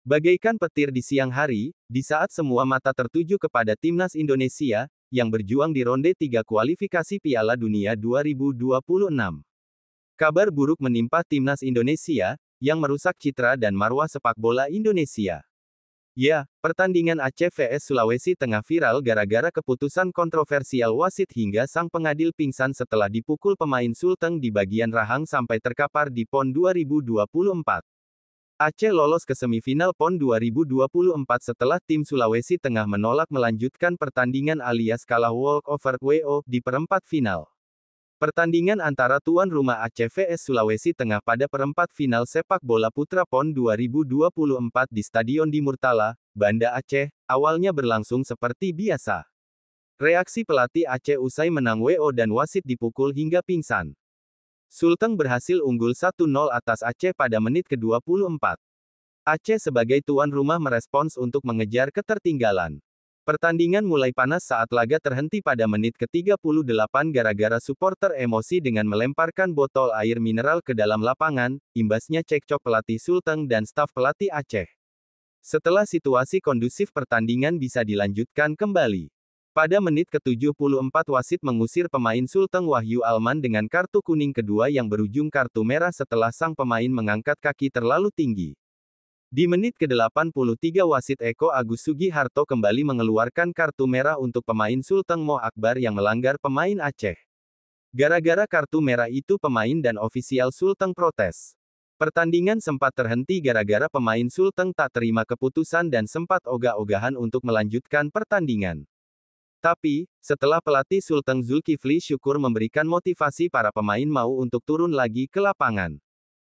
Bagaikan petir di siang hari, di saat semua mata tertuju kepada timnas Indonesia, yang berjuang di ronde 3 kualifikasi Piala Dunia 2026. Kabar buruk menimpa timnas Indonesia, yang merusak citra dan marwah sepak bola Indonesia. Ya, pertandingan Aceh vs Sulawesi Tengah viral gara-gara keputusan kontroversial wasit hingga sang pengadil pingsan setelah dipukul pemain Sulteng di bagian rahang sampai terkapar di PON 2024. Aceh lolos ke semifinal PON 2024 setelah tim Sulawesi Tengah menolak melanjutkan pertandingan alias kalah walkover (WO) di perempat final. Pertandingan antara tuan rumah Aceh vs Sulawesi Tengah pada perempat final sepak bola putra PON 2024 di Stadion di Murtala, Banda Aceh, awalnya berlangsung seperti biasa. Reaksi pelatih Aceh usai menang WO dan wasit dipukul hingga pingsan. Sulteng berhasil unggul 1-0 atas Aceh pada menit ke-24. Aceh sebagai tuan rumah merespons untuk mengejar ketertinggalan. Pertandingan mulai panas saat laga terhenti pada menit ke-38 gara-gara supporter emosi dengan melemparkan botol air mineral ke dalam lapangan, imbasnya cekcok pelatih Sulteng dan staf pelatih Aceh. Setelah situasi kondusif pertandingan bisa dilanjutkan kembali. Pada menit ke-74 wasit mengusir pemain Sulteng Wahyu Alman dengan kartu kuning kedua yang berujung kartu merah setelah sang pemain mengangkat kaki terlalu tinggi. Di menit ke-83 wasit Eko Agus Sugiharto kembali mengeluarkan kartu merah untuk pemain Sulteng Mo Akbar yang melanggar pemain Aceh. Gara-gara kartu merah itu pemain dan ofisial Sulteng protes. Pertandingan sempat terhenti gara-gara pemain Sulteng tak terima keputusan dan sempat ogah-ogahan untuk melanjutkan pertandingan. Tapi, setelah pelatih Sulteng Zulkifli Syukur memberikan motivasi para pemain mau untuk turun lagi ke lapangan,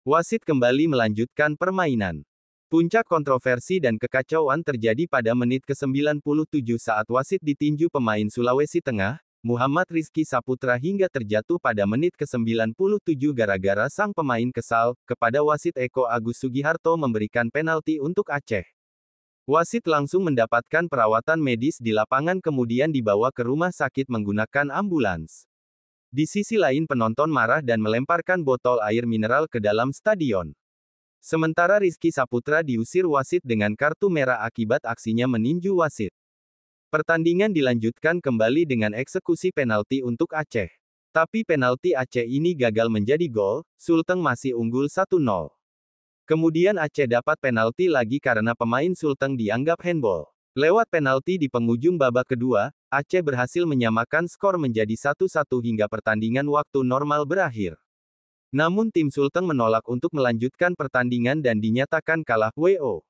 wasit kembali melanjutkan permainan. Puncak kontroversi dan kekacauan terjadi pada menit ke-97 saat wasit ditinju pemain Sulawesi Tengah, Muhammad Rizky Saputra hingga terjatuh pada menit ke-97 gara-gara sang pemain kesal kepada wasit Eko Agus Sugiharto memberikan penalti untuk Aceh. Wasit langsung mendapatkan perawatan medis di lapangan kemudian dibawa ke rumah sakit menggunakan ambulans. Di sisi lain penonton marah dan melemparkan botol air mineral ke dalam stadion. Sementara Rizky Saputra diusir wasit dengan kartu merah akibat aksinya meninju wasit. Pertandingan dilanjutkan kembali dengan eksekusi penalti untuk Aceh. Tapi penalti Aceh ini gagal menjadi gol, Sulteng masih unggul 1-0. Kemudian Aceh dapat penalti lagi karena pemain Sulteng dianggap handball. Lewat penalti di penghujung babak kedua, Aceh berhasil menyamakan skor menjadi 1-1 hingga pertandingan waktu normal berakhir. Namun tim Sulteng menolak untuk melanjutkan pertandingan dan dinyatakan kalah WO.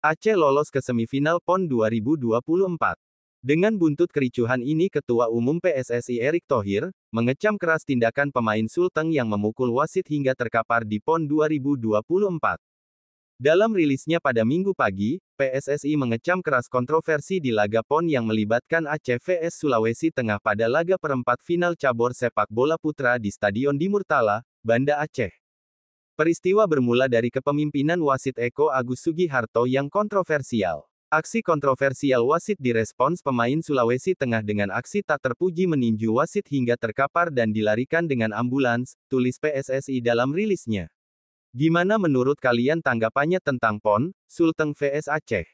Aceh lolos ke semifinal PON 2024. Dengan buntut kericuhan ini Ketua Umum PSSI Erick Thohir, mengecam keras tindakan pemain Sulteng yang memukul wasit hingga terkapar di PON 2024. Dalam rilisnya pada Minggu pagi, PSSI mengecam keras kontroversi di laga PON yang melibatkan Aceh vs Sulawesi Tengah pada laga perempat final cabur sepak bola putra di Stadion di Murtala, Banda Aceh. Peristiwa bermula dari kepemimpinan wasit Eko Agus Sugiharto yang kontroversial. Aksi kontroversial wasit direspons pemain Sulawesi Tengah dengan aksi tak terpuji meninju wasit hingga terkapar dan dilarikan dengan ambulans, tulis PSSI dalam rilisnya. Gimana menurut kalian tanggapannya tentang PON, Sulteng vs Aceh?